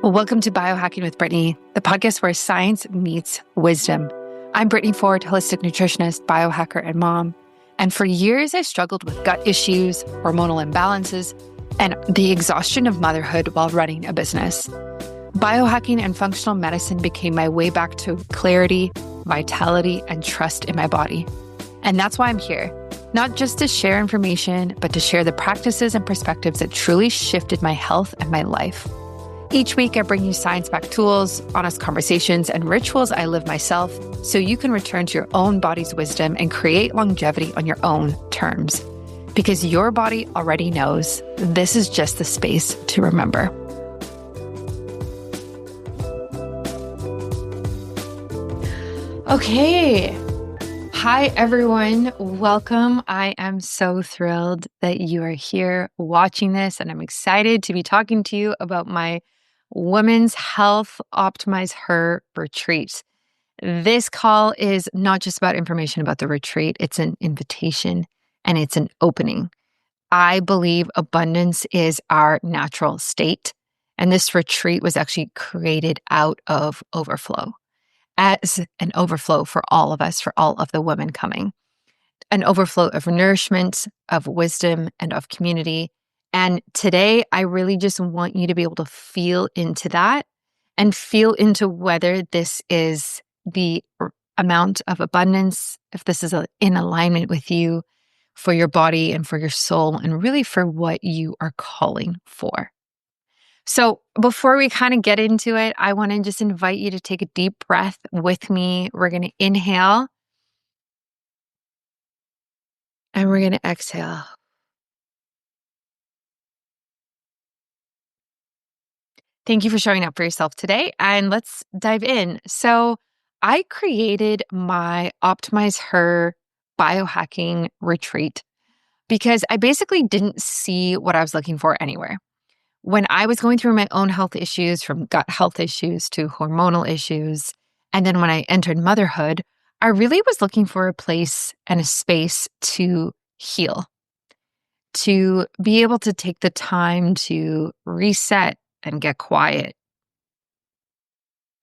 Welcome to Biohacking with Brittany, the podcast where science meets wisdom. I'm Brittany Ford, holistic nutritionist, biohacker, and mom. And for years, I struggled with gut issues, hormonal imbalances, and the exhaustion of motherhood while running a business. Biohacking and functional medicine became my way back to clarity, vitality, and trust in my body. And that's why I'm here, not just to share information, but to share the practices and perspectives that truly shifted my health and my life. Each week, I bring you science-backed tools, honest conversations, and rituals I live myself so you can return to your own body's wisdom and create longevity on your own terms. Because your body already knows this is just the space to remember. Okay. Hi, everyone. Welcome. I am so thrilled that you are here watching this, and I'm excited to be talking to you about my Women's Health Optimize Her retreat. This call is not just about information about the retreat. It's an invitation and it's an opening. I believe abundance is our natural state. And this retreat was actually created out of overflow, as an overflow for all of us, for all of the women coming. An overflow of nourishment, of wisdom, and of community. And today, I really just want you to be able to feel into that and feel into whether this is the amount of abundance, if this is in alignment with you for your body and for your soul, and really for what you are calling for. So before we kind of get into it, I want to just invite you to take a deep breath with me. We're going to inhale and we're going to exhale. Thank you for showing up for yourself today, and let's dive in. So I created my Optimize Her biohacking retreat because I basically didn't see what I was looking for anywhere. When I was going through my own health issues, from gut health issues to hormonal issues, and then when I entered motherhood, I really was looking for a place and a space to heal, to be able to take the time to reset and get quiet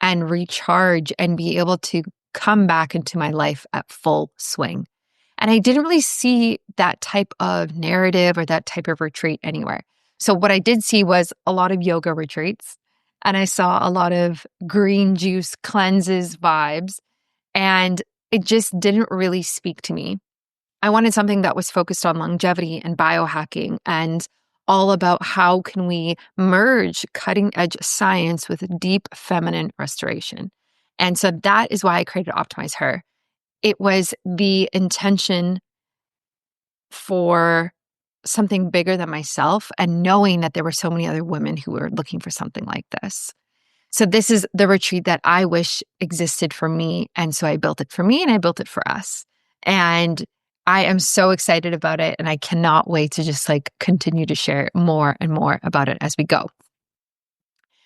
and recharge and be able to come back into my life at full swing. And I didn't really see that type of narrative or that type of retreat anywhere. So what I did see was a lot of yoga retreats, and I saw a lot of green juice cleanses vibes, and it just didn't really speak to me. I wanted something that was focused on longevity and biohacking and all about how can we merge cutting edge science with deep feminine restoration. And so that is why I created Optimize Her. It was the intention for something bigger than myself, and knowing that there were so many other women who were looking for something like this. So this is the retreat that I wish existed for me. And so I built it for me and I built it for us. And I am so excited about it, and I cannot wait to just continue to share more and more about it as we go.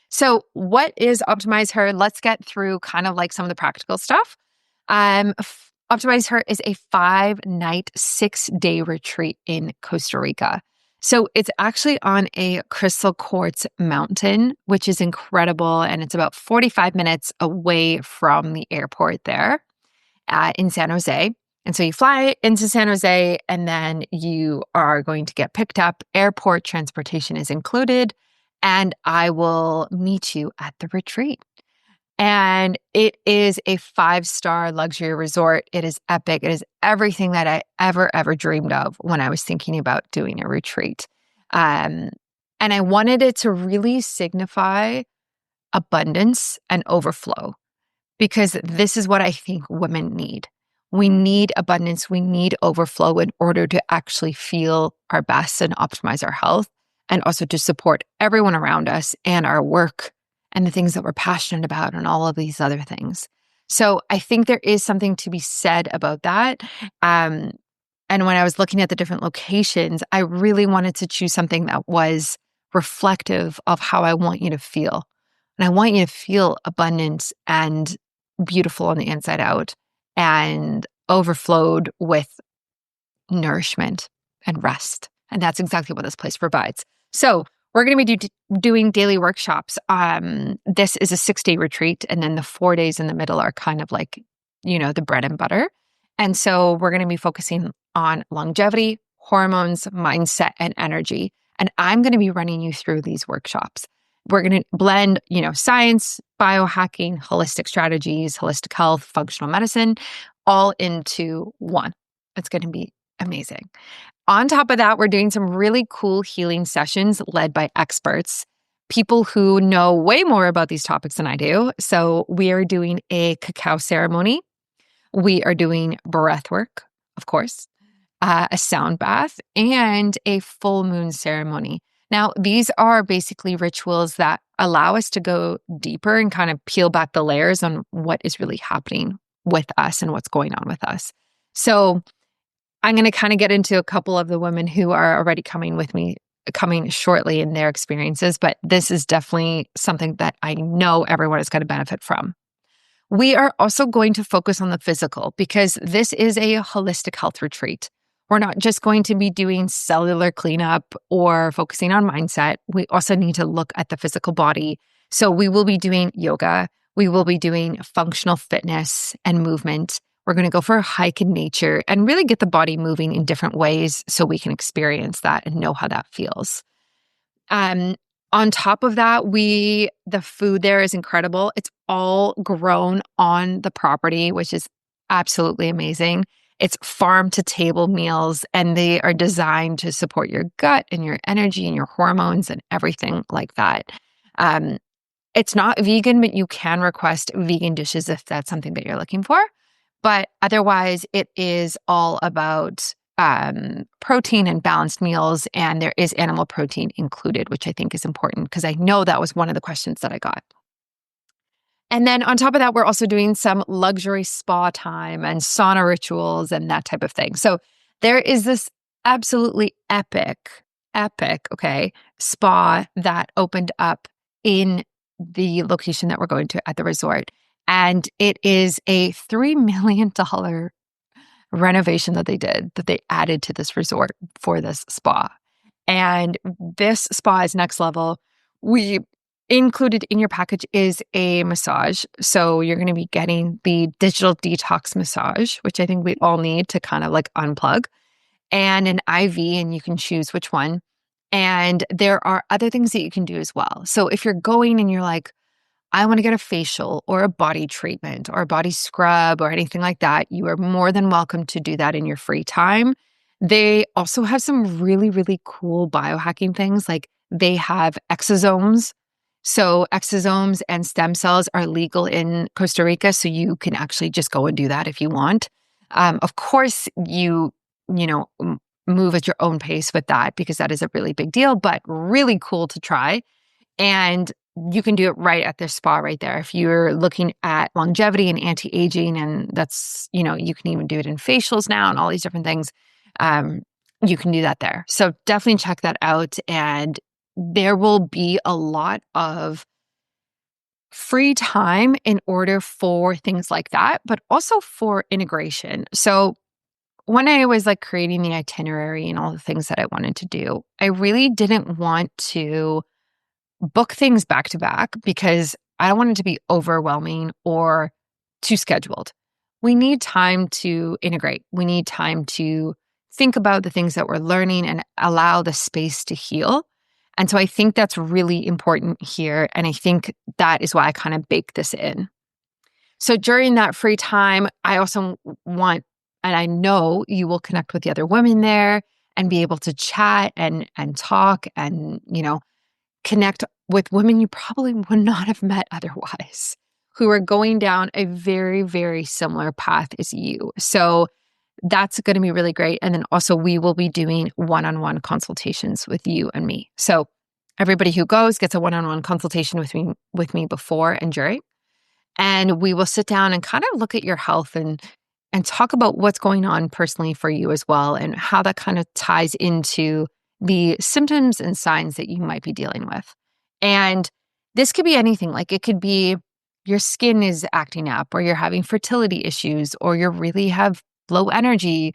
So what is Optimize Her? Let's get through kind of some of the practical stuff. Optimize Her is a 5-night, 6-day retreat in Costa Rica. So it's actually on a crystal quartz mountain, which is incredible. And it's about 45 minutes away from the airport there in San Jose. And so you fly into San Jose, and then you are going to get picked up. Airport transportation is included, and I will meet you at the retreat. And it is a 5-star luxury resort. It is epic. It is everything that I ever dreamed of when I was thinking about doing a retreat. And I wanted it to really signify abundance and overflow, because this is what I think women need. We need abundance. We need overflow in order to actually feel our best and optimize our health, and also to support everyone around us and our work and the things that we're passionate about and all of these other things. So I think there is something to be said about that. And when I was looking at the different locations, I really wanted to choose something that was reflective of how I want you to feel. And I want you to feel abundance and beautiful on the inside out, and overflowed with nourishment and rest. And that's exactly what this place provides. So We're going to be doing daily workshops. This is a 6-day retreat, and then the 4 days in the middle are kind of like, the bread and butter. And so we're going to be focusing on longevity, hormones, mindset, and energy. And I'm going to be running you through these workshops. We're going to blend, science, biohacking, holistic strategies, holistic health, functional medicine, all into one. It's going to be amazing. On top of that, we're doing some really cool healing sessions led by experts, people who know way more about these topics than I do. So we are doing a cacao ceremony. We are doing breath work, of course, a sound bath, and a full moon ceremony. Now, these are basically rituals that allow us to go deeper and kind of peel back the layers on what is really happening with us and what's going on with us. So I'm going to kind of get into a couple of the women who are already coming with me, coming shortly in their experiences, but this is definitely something that I know everyone is going to benefit from. We are also going to focus on the physical because this is a holistic health retreat. We're not just going to be doing cellular cleanup or focusing on mindset. We also need to look at the physical body. So we will be doing yoga. We will be doing functional fitness and movement. We're going to go for a hike in nature and really get the body moving in different ways so we can experience that and know how that feels. On top of that, the food there is incredible. It's all grown on the property, which is absolutely amazing. It's farm to table meals, and they are designed to support your gut and your energy and your hormones and everything like that. It's not vegan, but you can request vegan dishes if that's something that you're looking for. But otherwise, it is all about protein and balanced meals, and there is animal protein included, which I think is important because I know that was one of the questions that I got. And then on top of that, we're also doing some luxury spa time and sauna rituals and that type of thing. So there is this absolutely epic, okay, spa that opened up in the location that we're going to at the resort. And it is a $3 million renovation that they added to this resort for this spa. And this spa is next level. We included in your package is a massage. So you're going to be getting the digital detox massage, which I think we all need to kind of like unplug, and an IV, and you can choose which one. And there are other things that you can do as well. So if you're going and you're like, I want to get a facial or a body treatment or a body scrub or anything like that, you are more than welcome to do that in your free time. They also have some really, really cool biohacking things. Like they have exosomes. So exosomes and stem cells are legal in Costa Rica. So you can actually just go and do that if you want. Of course, move at your own pace with that because that is a really big deal, but really cool to try. And you can do it right at their spa right there. If you're looking at longevity and anti-aging, and that's, you can even do it in facials now and all these different things. You can do that there. So definitely check that out. And there will be a lot of free time in order for things like that, but also for integration. So when I was like creating the itinerary and all the things that I wanted to do, I really didn't want to book things back to back because I don't want it to be overwhelming or too scheduled. We need time to integrate. We need time to think about the things that we're learning and allow the space to heal. And so I think that's really important here. And I think that is why I kind of bake this in. So during that free time, I also want, and I know you will connect with the other women there and be able to chat and talk and, connect with women you probably would not have met otherwise, who are going down a very, very similar path as you. So that's going to be really great. And then also we will be doing one-on-one consultations with you and me. So everybody who goes gets a one-on-one consultation with me before and during. And we will sit down and kind of look at your health and talk about what's going on personally for you as well and how that kind of ties into the symptoms and signs that you might be dealing with. And this could be anything. Like it could be your skin is acting up, or you're having fertility issues, or you really have low energy,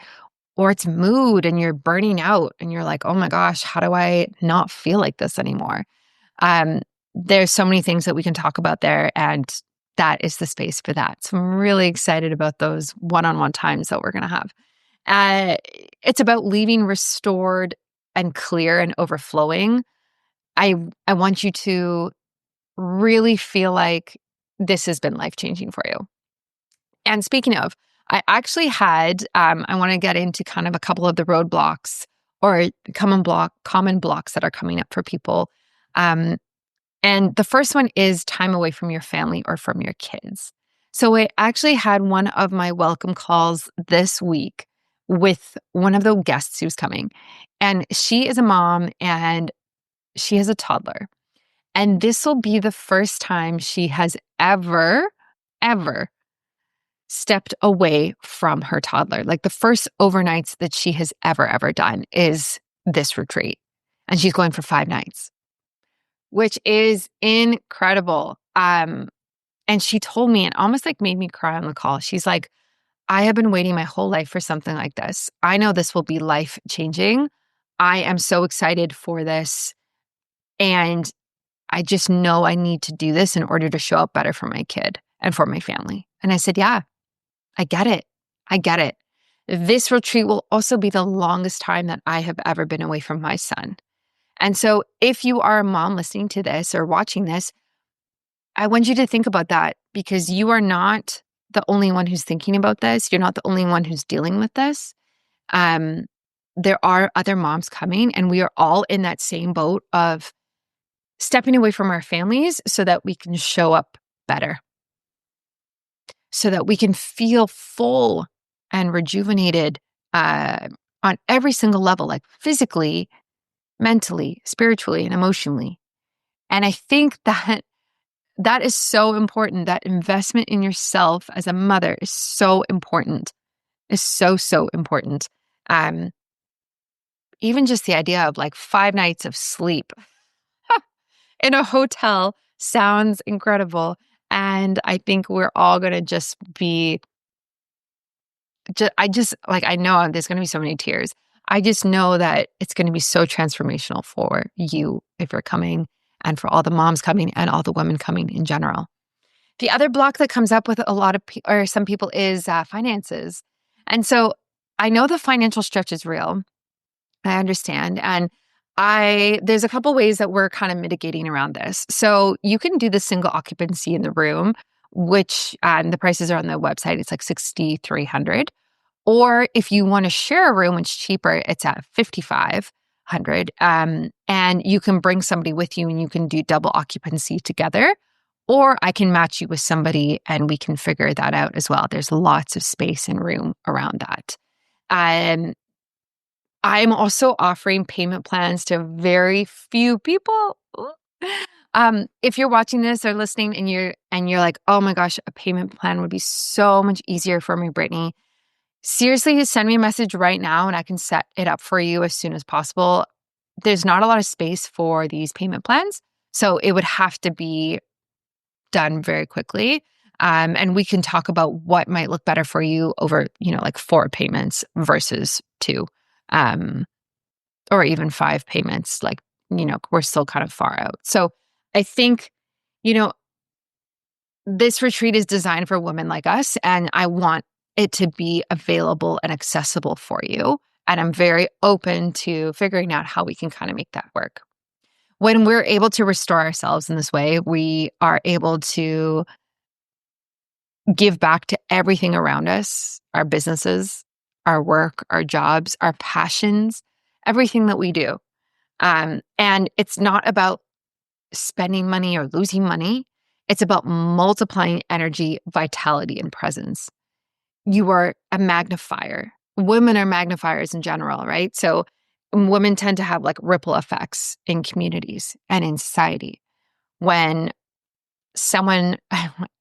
or it's mood and you're burning out and you're like, oh my gosh, how do I not feel like this anymore? Um, there's so many things that we can talk about there, and that is the space for that. So I'm really excited about those one-on-one times that we're going to have. Uh, it's about leaving restored and clear and overflowing. I want you to really feel like this has been life-changing for you. And speaking of, I actually had, I want to get into kind of a couple of the roadblocks or common blocks that are coming up for people. Um, and the first one is time away from your family or from your kids. So I actually had one of my welcome calls this week with one of the guests who's coming. And she is a mom and she has a toddler. And this will be the first time she has ever stepped away from her toddler. Like the first overnights that she has ever done is this retreat. And she's going for 5 nights, which is incredible. And she told me, and almost like made me cry on the call. She's like, I have been waiting my whole life for something like this. I know this will be life changing. I am so excited for this. And I just know I need to do this in order to show up better for my kid and for my family. And I said, yeah, I get it. I get it. This retreat will also be the longest time that I have ever been away from my son. And so if you are a mom listening to this or watching this, I want you to think about that, because you are not the only one who's thinking about this. You're not the only one who's dealing with this. There are other moms coming, and we are all in that same boat of stepping away from our families so that we can show up better, so that we can feel full and rejuvenated on every single level, like physically, mentally, spiritually, and emotionally. And I think that is so important. That investment in yourself as a mother is so important, is so important. Um, Even just the idea of like 5 nights of sleep in a hotel sounds incredible. And I think we're all going to just be, I know there's going to be so many tears. I just know that it's going to be so transformational for you if you're coming, and for all the moms coming and all the women coming in general. The other block that comes up with a lot of or some people is finances. And so I know the financial stretch is real. I understand. And there's a couple ways that we're kind of mitigating around this. So you can do the single occupancy in the room, which the prices are on the website. It's like $6,300. Or if you want to share a room, it's cheaper. It's at $5,500. And you can bring somebody with you and you can do double occupancy together. Or I can match you with somebody and we can figure that out as well. There's lots of space and room around that. I'm also offering payment plans to very few people. If you're watching this or listening and you're like, oh my gosh, a payment plan would be so much easier for me, Brittany. Seriously, send me a message right now and I can set it up for you as soon as possible. There's not a lot of space for these payment plans, so it would have to be done very quickly. And we can talk about what might look better for you over, like 4 payments versus 2, or even 5 payments. Like, we're still kind of far out. So I think, this retreat is designed for women like us, and I want it to be available and accessible for you. And I'm very open to figuring out how we can kind of make that work. When we're able to restore ourselves in this way, we are able to give back to everything around us, our businesses, our work, our jobs, our passions, everything that we do. And it's not about spending money or losing money. It's about multiplying energy, vitality, and presence. You are a magnifier. Women are magnifiers in general, right? So women tend to have like ripple effects in communities and in society. When someone,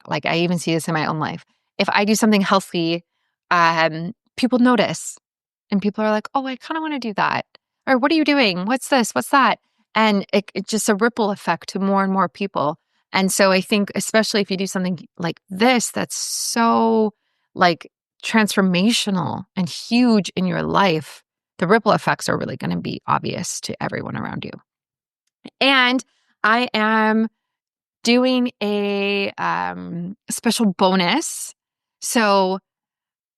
like I even see this in my own life, if I do something healthy, people notice and people are like, oh, I kind of want to do that. Or what are you doing? What's this? What's that? And it's just a ripple effect to more and more people. And so I think, especially if you do something like this, that's so like transformational and huge in your life, the ripple effects are really going to be obvious to everyone around you. And I am doing a special bonus. So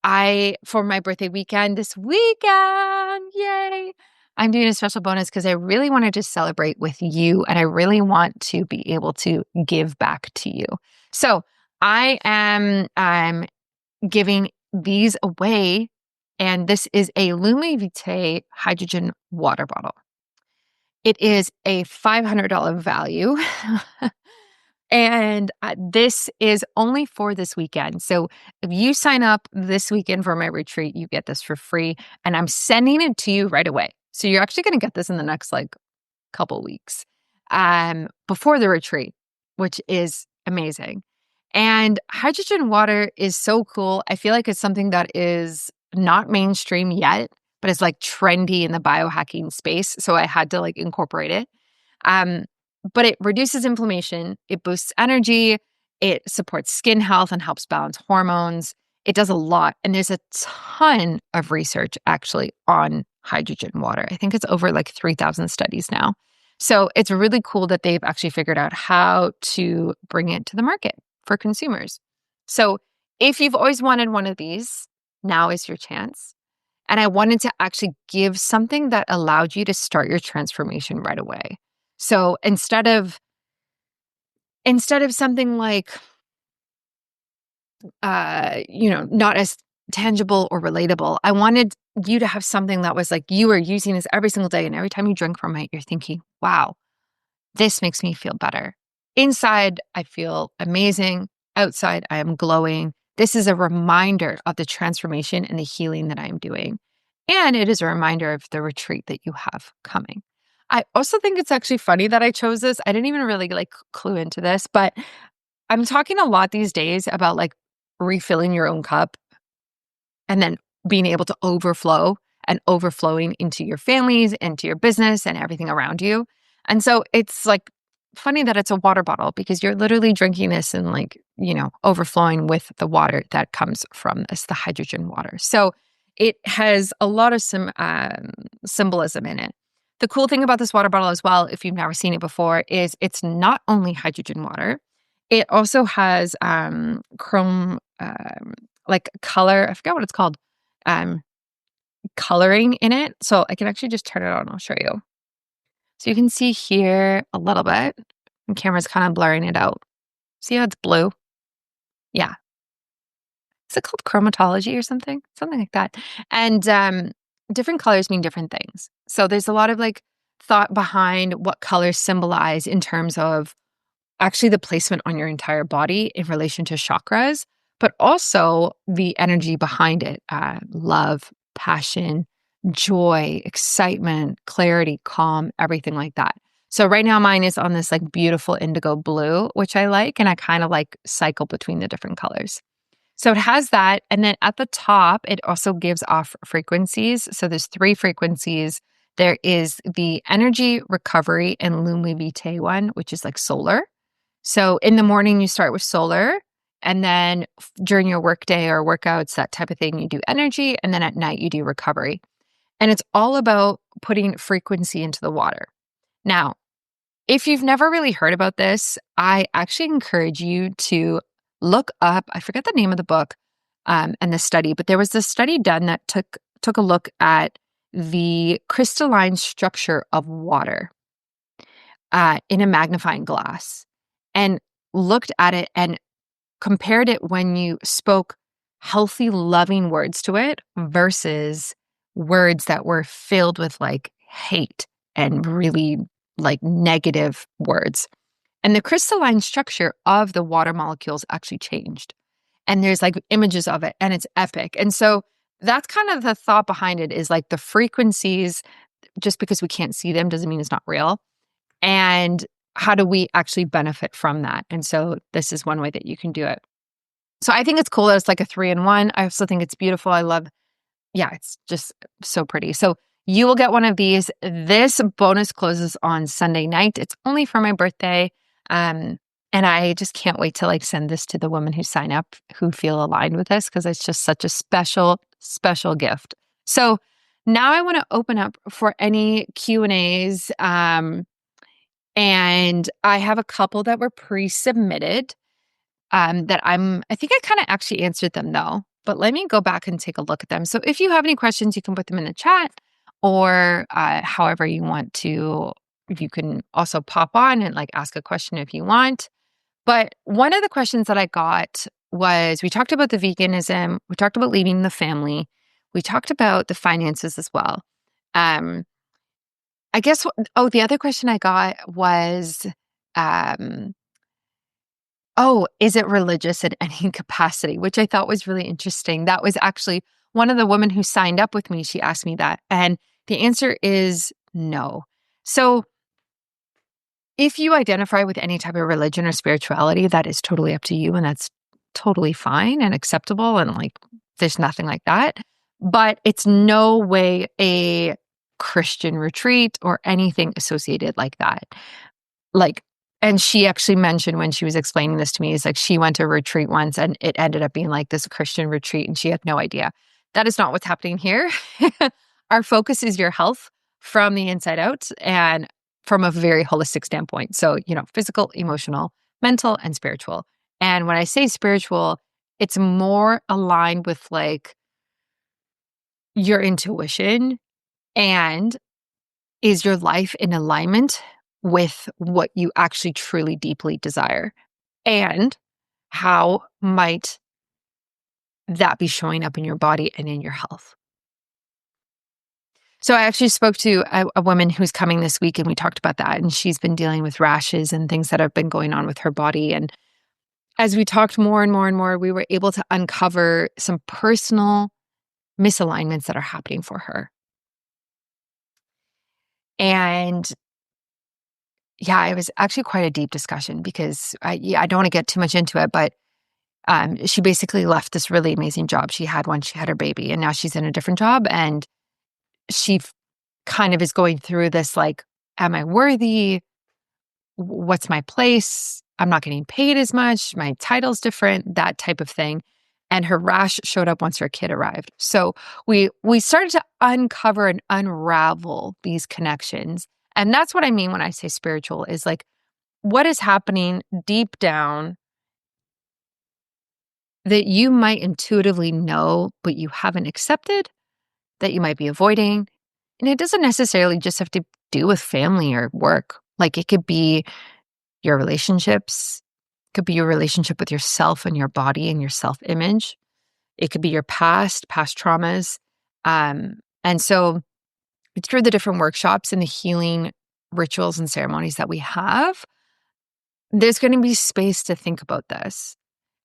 for my birthday weekend this weekend, yay, I'm doing a special bonus because I really wanted to celebrate with you and I really want to be able to give back to you. So I am giving these away, and this is a LumiVitae hydrogen water bottle. It is a $500 value. And this is only for this weekend. So if you sign up this weekend for my retreat, you get this for free. And I'm sending it to you right away. So you're actually going to get this in the next couple weeks before the retreat, which is amazing. And hydrogen water is so cool. I feel like it's something that is not mainstream yet, but it's trendy in the biohacking space. So I had to incorporate it. But it reduces inflammation, it boosts energy, it supports skin health and helps balance hormones. It does a lot. And there's a ton of research actually on hydrogen water. I think it's over 3,000 studies now. So it's really cool that they've actually figured out how to bring it to the market for consumers. So if you've always wanted one of these, now is your chance. And I wanted to actually give something that allowed you to start your transformation right away. So instead of something not as tangible or relatable, I wanted you to have something that was you are using this every single day. And every time you drink from it, you're thinking, wow, this makes me feel better. Inside, I feel amazing. Outside, I am glowing. This is a reminder of the transformation and the healing that I'm doing. And it is a reminder of the retreat that you have coming. I also think it's actually funny that I chose this. I didn't even really clue into this, but I'm talking a lot these days about refilling your own cup and then being able to overflow and overflowing into your families, into your business and everything around you. And so it's funny that it's a water bottle because you're literally drinking this and overflowing with the water that comes from this, the hydrogen water. So it has a lot of symbolism in it. The cool thing about this water bottle as well, if you've never seen it before, is it's not only hydrogen water. It also has chrome, color. I forgot what it's called. Coloring in it. So I can actually just turn it on. I'll show you. So you can see here a little bit. The camera's kind of blurring it out. See how it's blue? Yeah. Is it called chromatology or something? Something like that. And different colors mean different things. So there's a lot of thought behind what colors symbolize in terms of actually the placement on your entire body in relation to chakras, but also the energy behind it. Love, passion, joy, excitement, clarity, calm, everything like that. So right now mine is on this beautiful indigo blue, which I like, and I kind of cycle between the different colors. So it has that. And then at the top, it also gives off frequencies. So there's 3 frequencies. There is the energy recovery and LumiVitae one, which is solar. So in the morning, you start with solar. And then during your workday or workouts, that type of thing, you do energy. And then at night, you do recovery. And it's all about putting frequency into the water. Now, if you've never really heard about this, I actually encourage you to look up, I forget the name of the book and the study, but there was this study done that took a look at the crystalline structure of water in a magnifying glass and looked at it and compared it when you spoke healthy, loving words to it versus words that were filled with hate and really negative words. And the crystalline structure of the water molecules actually changed. And there's images of it and it's epic. And so that's kind of the thought behind it is the frequencies, just because we can't see them doesn't mean it's not real. And how do we actually benefit from that? And so this is one way that you can do it. So I think it's cool that it's a 3-in-1. I also think it's beautiful. It's just so pretty. So you will get one of these. This bonus closes on Sunday night. It's only for my birthday. And I just can't wait to like send this to the women who sign up who feel aligned with this because it's just such a special, special gift. So now I want to open up for any Q&As. And I have a couple that were pre-submitted I think I kind of actually answered them though, but let me go back and take a look at them. So if you have any questions, you can put them in the chat or however you want to. You can also pop on and like ask a question if you want. But one of the questions that I got was we talked about the veganism, we talked about leaving the family, we talked about the finances as well. I guess, the other question I got was, is it religious in any capacity? Which I thought was really interesting. That was actually one of the women who signed up with me. She asked me that. And the answer is no. So if you identify with any type of religion or spirituality, that is totally up to you. And that's totally fine and acceptable. And like, there's nothing like that. But it's no way a Christian retreat or anything associated like that. Like, and she actually mentioned when she was explaining this to me, is like she went to a retreat once and it ended up being like this Christian retreat and she had no idea. That is not what's happening here. Our focus is your health from the inside out and from a very holistic standpoint. So, physical, emotional, mental, and spiritual. And when I say spiritual, it's more aligned with like your intuition and is your life in alignment with what you actually truly deeply desire? And how might that be showing up in your body and in your health? So I actually spoke to a woman who's coming this week and we talked about that. And she's been dealing with rashes and things that have been going on with her body. And as we talked more and more and more, we were able to uncover some personal misalignments that are happening for her. And yeah, it was actually quite a deep discussion because I don't want to get too much into it, but she basically left this really amazing job she had when she had her baby, and now she's in a different job, and she kind of is going through this like, am I worthy? What's my place? I'm not getting paid as much. My title's different, that type of thing. And her rash showed up once her kid arrived. So we started to uncover and unravel these connections. And that's what I mean when I say spiritual is like, what is happening deep down that you might intuitively know, but you haven't accepted, that you might be avoiding. And it doesn't necessarily just have to do with family or work. Like it could be your relationships, it could be your relationship with yourself and your body and your self-image. It could be your past traumas. And so through the different workshops and the healing rituals and ceremonies that we have, there's going to be space to think about this.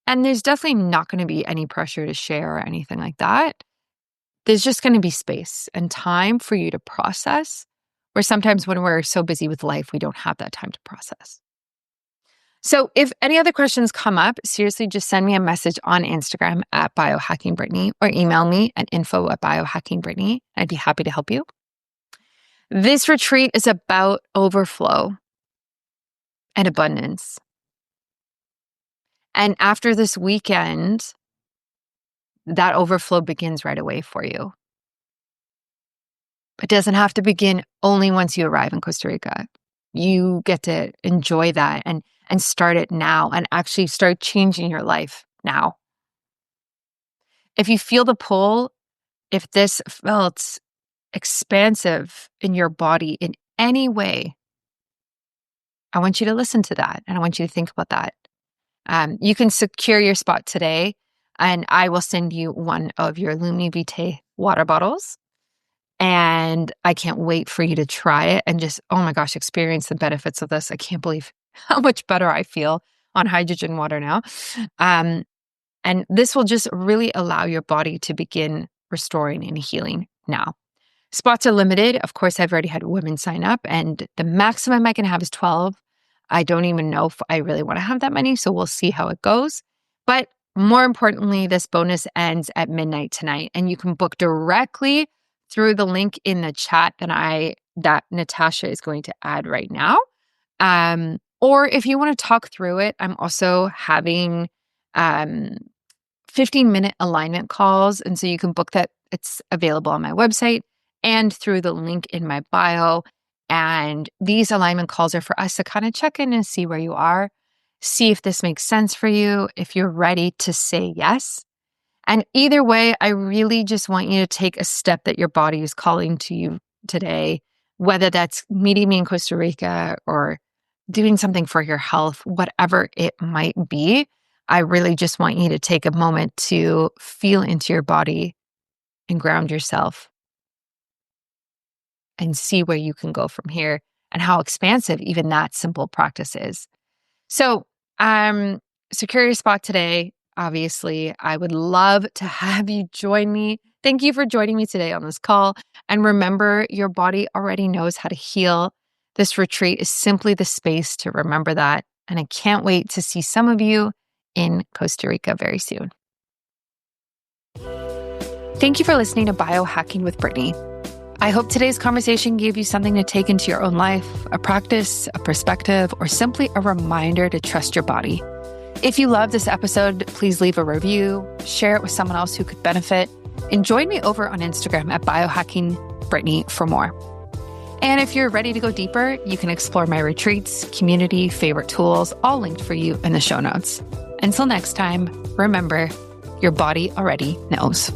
And there's definitely not going to be any pressure to share or anything like that. There's just going to be space and time for you to process, where sometimes when we're so busy with life, we don't have that time to process. So if any other questions come up, seriously, just send me a message on Instagram at biohackingbrittany or email me at info@biohackingbrittany. I'd be happy to help you. This retreat is about overflow and abundance. And after this weekend, that overflow begins right away for you. It doesn't have to begin only once you arrive in Costa Rica. You get to enjoy that and start it now and actually start changing your life now. If you feel the pull, if this felt expansive in your body in any way, I want you to listen to that and I want you to think about that. You can secure your spot today and I will send you one of your LumiVitae water bottles. And I can't wait for you to try it and just, oh my gosh, experience the benefits of this. I can't believe how much better I feel on hydrogen water now. And this will just really allow your body to begin restoring and healing now. Spots are limited. Of course, I've already had women sign up and the maximum I can have is 12. I don't even know if I really want to have that many, so we'll see how it goes. But more importantly, this bonus ends at midnight tonight and you can book directly through the link in the chat that Natasha is going to add right now. Or if you want to talk through it, I'm also having 15-minute alignment calls. And so you can book that. It's available on my website and through the link in my bio. And these alignment calls are for us to kind of check in and see where you are, see if this makes sense for you, if you're ready to say yes. And either way, I really just want you to take a step that your body is calling to you today, whether that's meeting me in Costa Rica or doing something for your health, whatever it might be. I really just want you to take a moment to feel into your body and ground yourself and see where you can go from here and how expansive even that simple practice is. So, secure your spot today. Obviously, I would love to have you join me. Thank you for joining me today on this call. And remember, your body already knows how to heal. This retreat is simply the space to remember that. And I can't wait to see some of you in Costa Rica very soon. Thank you for listening to Biohacking with Brittany. I hope today's conversation gave you something to take into your own life, a practice, a perspective, or simply a reminder to trust your body. If you love this episode, please leave a review, share it with someone else who could benefit, and join me over on Instagram at biohackingbrittany for more. And if you're ready to go deeper, you can explore my retreats, community, favorite tools, all linked for you in the show notes. Until next time, remember, your body already knows.